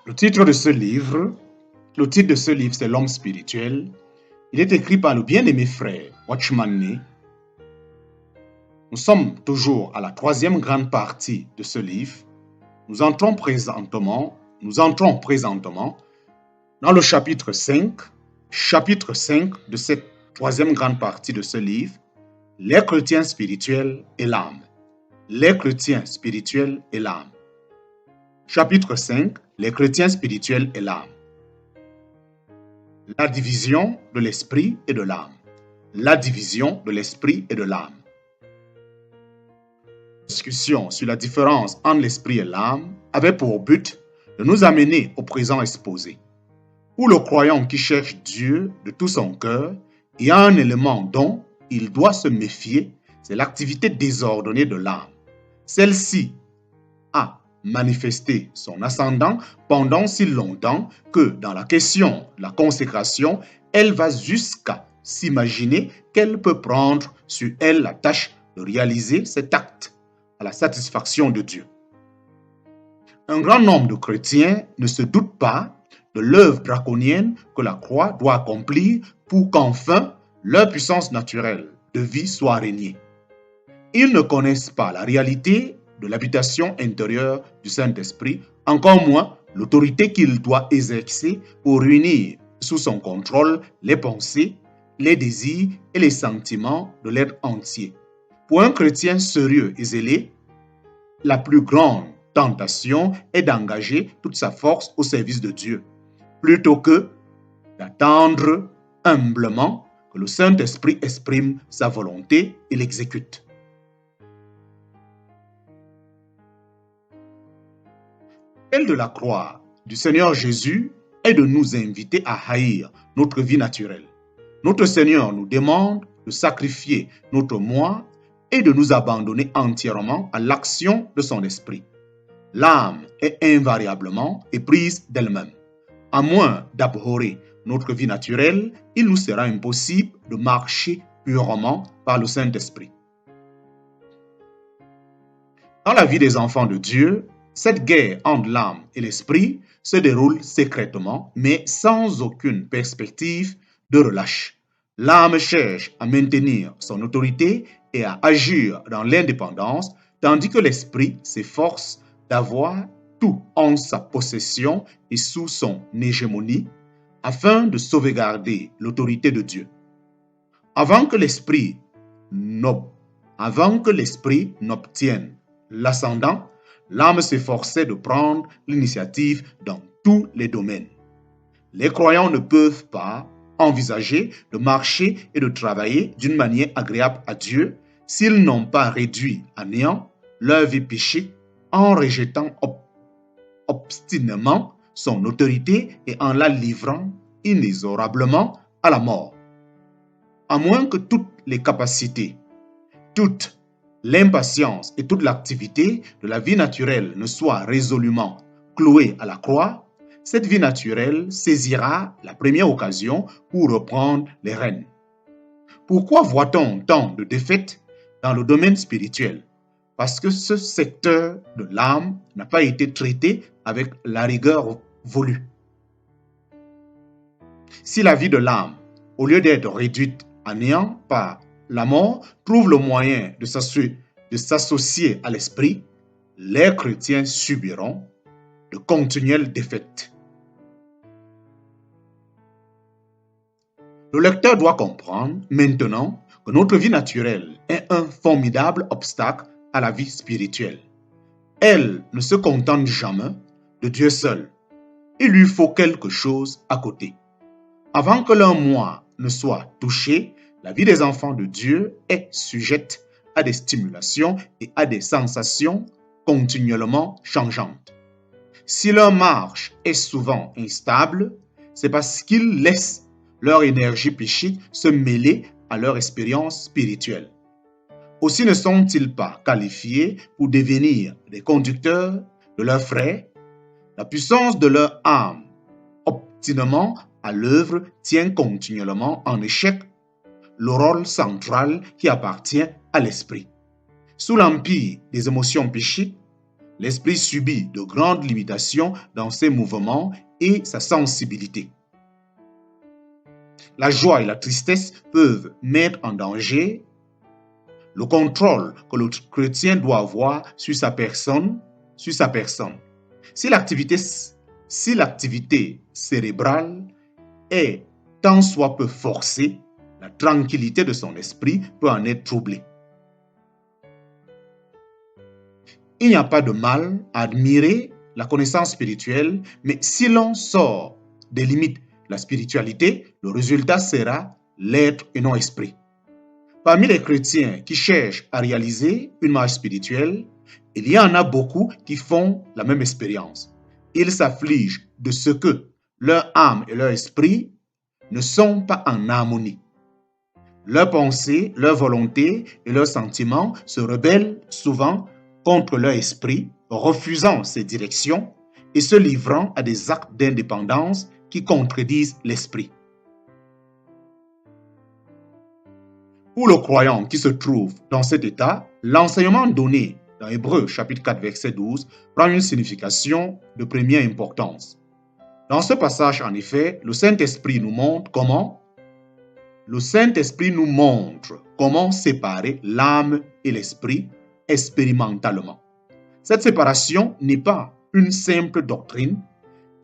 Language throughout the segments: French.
Le titre de ce livre, c'est L'homme spirituel. Il est écrit par le bien-aimé frère Watchman Nee. Nous sommes toujours à la troisième grande partie de ce livre. Nous entrons présentement dans le chapitre 5 de cette troisième grande partie de ce livre, les chrétiens spirituels et l'âme. Les chrétiens spirituels et l'âme. Chapitre 5, les chrétiens spirituels et l'âme. La division de l'esprit et de l'âme. La division de l'esprit et de l'âme. La discussion sur la différence entre l'esprit et l'âme avait pour but de nous amener au présent exposé, où le croyant qui cherche Dieu de tout son cœur et a un élément dont il doit se méfier, c'est l'activité désordonnée de l'âme. Celle-ci a manifesté son ascendant pendant si longtemps que dans la question de la consécration, elle va jusqu'à s'imaginer qu'elle peut prendre sur elle la tâche de réaliser cet acte à la satisfaction de Dieu. Un grand nombre de chrétiens ne se doutent pas de l'œuvre draconienne que la croix doit accomplir pour qu'enfin leur puissance naturelle de vie soit régnée. Ils ne connaissent pas la réalité de l'habitation intérieure du Saint-Esprit, encore moins l'autorité qu'il doit exercer pour réunir sous son contrôle les pensées, les désirs et les sentiments de l'être entier. Pour un chrétien sérieux et zélé, la plus grande tentation est d'engager toute sa force au service de Dieu, plutôt que d'attendre humblement que le Saint-Esprit exprime sa volonté et l'exécute. L'appel de la croix du Seigneur Jésus est de nous inviter à haïr notre vie naturelle. Notre Seigneur nous demande de sacrifier notre moi et de nous abandonner entièrement à l'action de son esprit. L'âme est invariablement éprise d'elle-même. À moins d'abhorrer notre vie naturelle, il nous sera impossible de marcher purement par le Saint-Esprit. Dans la vie des enfants de Dieu, cette guerre entre l'âme et l'esprit se déroule secrètement, mais sans aucune perspective de relâche. L'âme cherche à maintenir son autorité et à agir dans l'indépendance, tandis que l'esprit s'efforce d'avoir tout en sa possession et sous son hégémonie, afin de sauvegarder l'autorité de Dieu. Avant que l'esprit n'obtienne l'ascendant, l'âme s'efforçait de prendre l'initiative dans tous les domaines. Les croyants ne peuvent pas envisager de marcher et de travailler d'une manière agréable à Dieu s'ils n'ont pas réduit à néant leur vie péchée en rejetant obstinément son autorité et en la livrant inexorablement à la mort. À moins que toutes les capacités, toute l'impatience et toute l'activité de la vie naturelle ne soient résolument clouées à la croix, cette vie naturelle saisira la première occasion pour reprendre les rênes. Pourquoi voit-on tant de défaites dans le domaine spirituel? Parce que ce secteur de l'âme n'a pas été traité avec la rigueur voulue. Si la vie de l'âme, au lieu d'être réduite à néant par la mort, trouve le moyen de s'associer à l'esprit, les chrétiens subiront de continuelles défaites. Le lecteur doit comprendre maintenant que notre vie naturelle est un formidable obstacle à la vie spirituelle. Elle ne se contente jamais de Dieu seul. Il lui faut quelque chose à côté. Avant que leur moi ne soit touché, la vie des enfants de Dieu est sujette à des stimulations et à des sensations continuellement changeantes. Si leur marche est souvent instable, c'est parce qu'ils laissent leur énergie psychique se mêler à leur expérience spirituelle. Aussi ne sont-ils pas qualifiés pour devenir des conducteurs de leurs frères. La puissance de leur âme, obstinément à l'œuvre, tient continuellement en échec le rôle central qui appartient à l'esprit. Sous l'empire des émotions psychiques, L'esprit subit de grandes limitations dans ses mouvements et sa sensibilité. La joie et la tristesse peuvent mettre en danger le contrôle que le chrétien doit avoir sur sa personne. Si l'activité cérébrale est tant soit peu forcée, la tranquillité de son esprit peut en être troublée. Il n'y a pas de mal à admirer la connaissance spirituelle, mais si l'on sort des limites de la spiritualité, le résultat sera l'être et non esprit. Parmi les chrétiens qui cherchent à réaliser une marche spirituelle, il y en a beaucoup qui font la même expérience. Ils s'affligent de ce que leur âme et leur esprit ne sont pas en harmonie. Leurs pensées, leurs volontés et leurs sentiments se rebellent souvent contre leur esprit, refusant ses directions et se livrant à des actes d'indépendance qui contredisent l'esprit. Pour le croyant qui se trouve dans cet état, l'enseignement donné dans Hébreux chapitre 4 verset 12 prend une signification de première importance. Dans ce passage, en effet, le Saint-Esprit nous montre comment séparer l'âme et l'esprit expérimentalement. Cette séparation n'est pas une simple doctrine,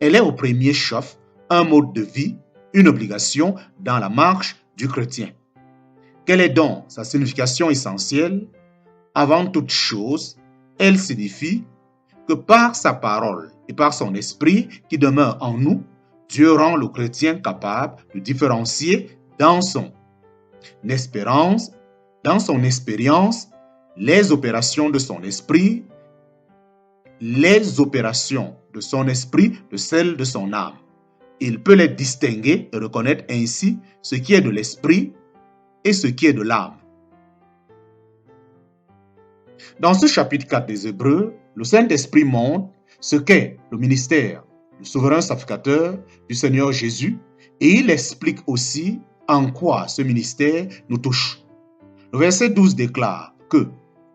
elle est au premier chef un mode de vie, une obligation dans la marche du chrétien. Quelle est donc sa signification essentielle? Avant toute chose, elle signifie que par sa parole et par son esprit qui demeure en nous, Dieu rend le chrétien capable de différencier dans son expérience les opérations de son esprit de celles de son âme. Il peut les distinguer et reconnaître ainsi ce qui est de l'esprit et ce qui est de l'âme. Dans ce chapitre 4 des Hébreux, le Saint-Esprit montre ce qu'est le ministère du souverain sacrificateur du Seigneur Jésus et il explique aussi en quoi ce ministère nous touche. Le verset 12 déclare que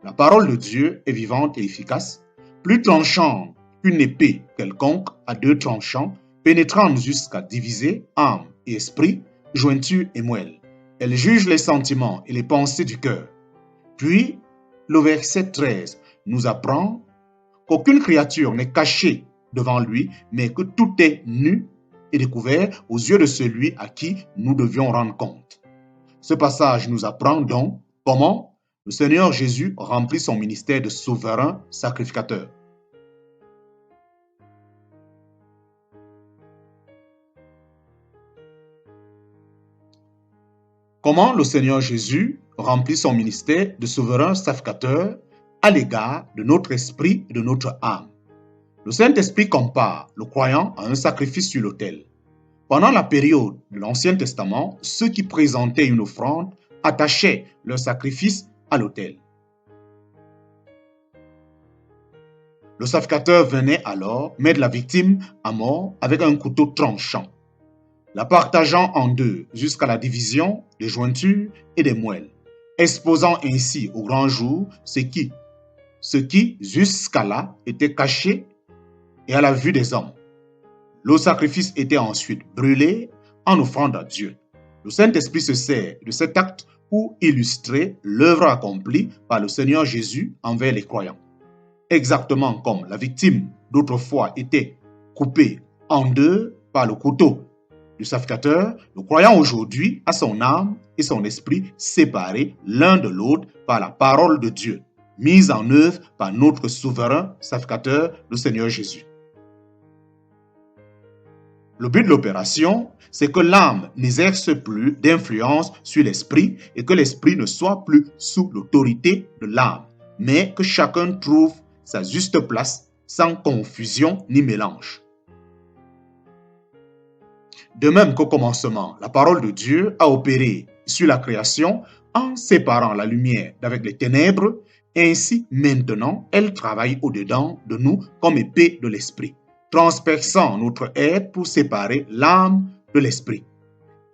la parole de Dieu est vivante et efficace, plus tranchante qu'une épée quelconque à deux tranchants, pénétrante jusqu'à diviser âme et esprit, jointure et moelle. Elle juge les sentiments et les pensées du cœur. Puis, le verset 13 nous apprend qu'aucune créature n'est cachée devant lui, mais que tout est nu et découvert aux yeux de celui à qui nous devions rendre compte. Ce passage nous apprend donc comment le Seigneur Jésus remplit son ministère de souverain sacrificateur. Comment le Seigneur Jésus remplit son ministère de souverain sacrificateur à l'égard de notre esprit et de notre âme. Le Saint-Esprit compare le croyant à un sacrifice sur l'autel. Pendant la période de l'Ancien Testament, ceux qui présentaient une offrande attachaient leur sacrifice à l'autel. Le sacrificateur venait alors mettre la victime à mort avec un couteau tranchant, la partageant en deux jusqu'à la division des jointures et des moelles, exposant ainsi au grand jour ce qui jusqu'à là était caché et à la vue des hommes. Le sacrifice était ensuite brûlé en offrande à Dieu. Le Saint-Esprit se sert de cet acte pour illustrer l'œuvre accomplie par le Seigneur Jésus envers les croyants. Exactement comme la victime d'autrefois était coupée en deux par le couteau du sacrificateur, le croyant aujourd'hui a son âme et son esprit séparés l'un de l'autre par la parole de Dieu, mise en œuvre par notre souverain sacrificateur, le Seigneur Jésus. Le but de l'opération, c'est que l'âme n'exerce plus d'influence sur l'esprit et que l'esprit ne soit plus sous l'autorité de l'âme, mais que chacun trouve sa juste place sans confusion ni mélange. De même qu'au commencement, la parole de Dieu a opéré sur la création en séparant la lumière d'avec les ténèbres, ainsi maintenant elle travaille au-dedans de nous comme épée de l'esprit, transperçant notre être pour séparer l'âme de l'esprit.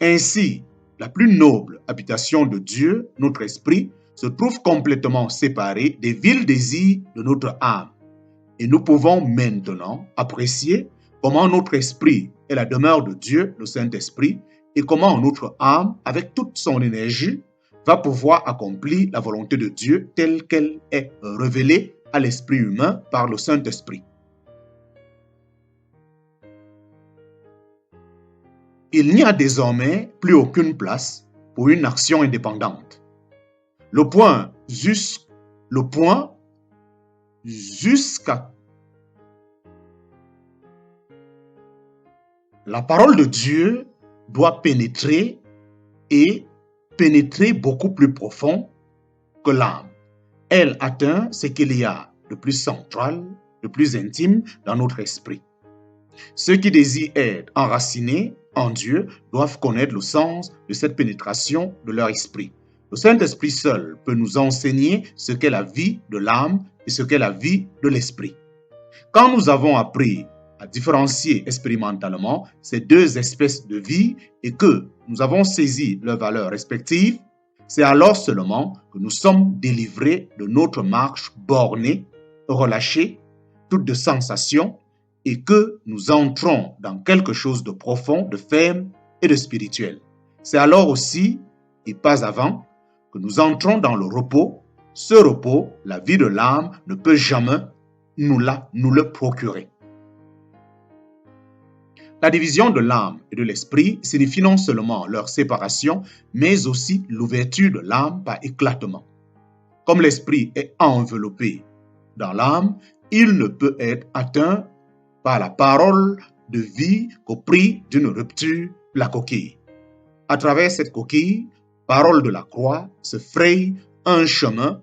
Ainsi, la plus noble habitation de Dieu, notre esprit, se trouve complètement séparée des vils désirs de notre âme. Et nous pouvons maintenant apprécier comment notre esprit est la demeure de Dieu, le Saint-Esprit, et comment notre âme, avec toute son énergie, va pouvoir accomplir la volonté de Dieu telle qu'elle est révélée à l'esprit humain par le Saint-Esprit. Il n'y a désormais plus aucune place pour une action indépendante. Le point jusqu'à la parole de Dieu doit pénétrer beaucoup plus profond que l'âme. Elle atteint ce qu'il y a de plus central, de plus intime dans notre esprit. Ceux qui désirent être enracinés en Dieu doivent connaître le sens de cette pénétration de leur esprit. Le Saint-Esprit seul peut nous enseigner ce qu'est la vie de l'âme et ce qu'est la vie de l'esprit. Quand nous avons appris à différencier expérimentalement ces deux espèces de vie et que nous avons saisi leurs valeurs respectives, c'est alors seulement que nous sommes délivrés de notre marche bornée, relâchée, toute de sensations, et que nous entrons dans quelque chose de profond, de ferme et de spirituel. C'est alors aussi, et pas avant, que nous entrons dans le repos. Ce repos, la vie de l'âme ne peut jamais nous le procurer. La division de l'âme et de l'esprit signifie non seulement leur séparation, mais aussi l'ouverture de l'âme par éclatement. Comme l'esprit est enveloppé dans l'âme, il ne peut être atteint par la parole de vie qu'au prix d'une rupture de la coquille. À travers cette coquille, parole de la croix, se fraye un chemin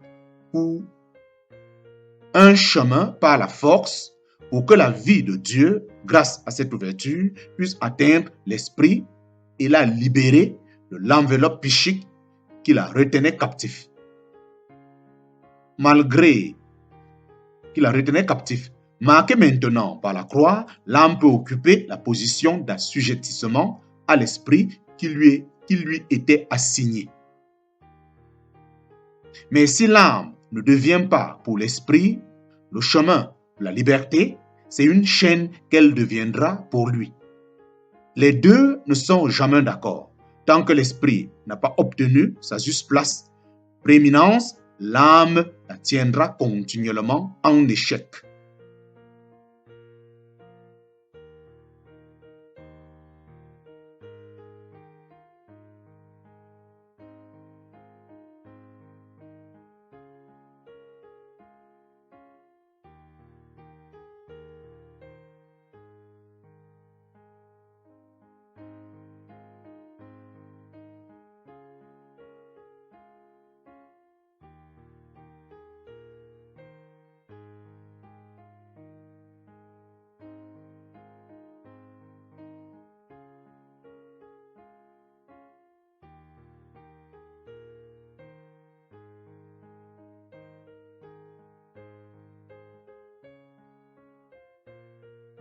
par la force pour que la vie de Dieu, grâce à cette ouverture, puisse atteindre l'esprit et la libérer de l'enveloppe psychique qui la retenait captif. Malgré qu'il la retenait captif, marqué maintenant par la croix, l'âme peut occuper la position d'assujettissement à l'esprit qui lui était assigné. Mais si l'âme ne devient pas pour l'esprit le chemin de la liberté, c'est une chaîne qu'elle deviendra pour lui. Les deux ne sont jamais d'accord. Tant que l'esprit n'a pas obtenu sa juste place, prééminence, l'âme la tiendra continuellement en échec.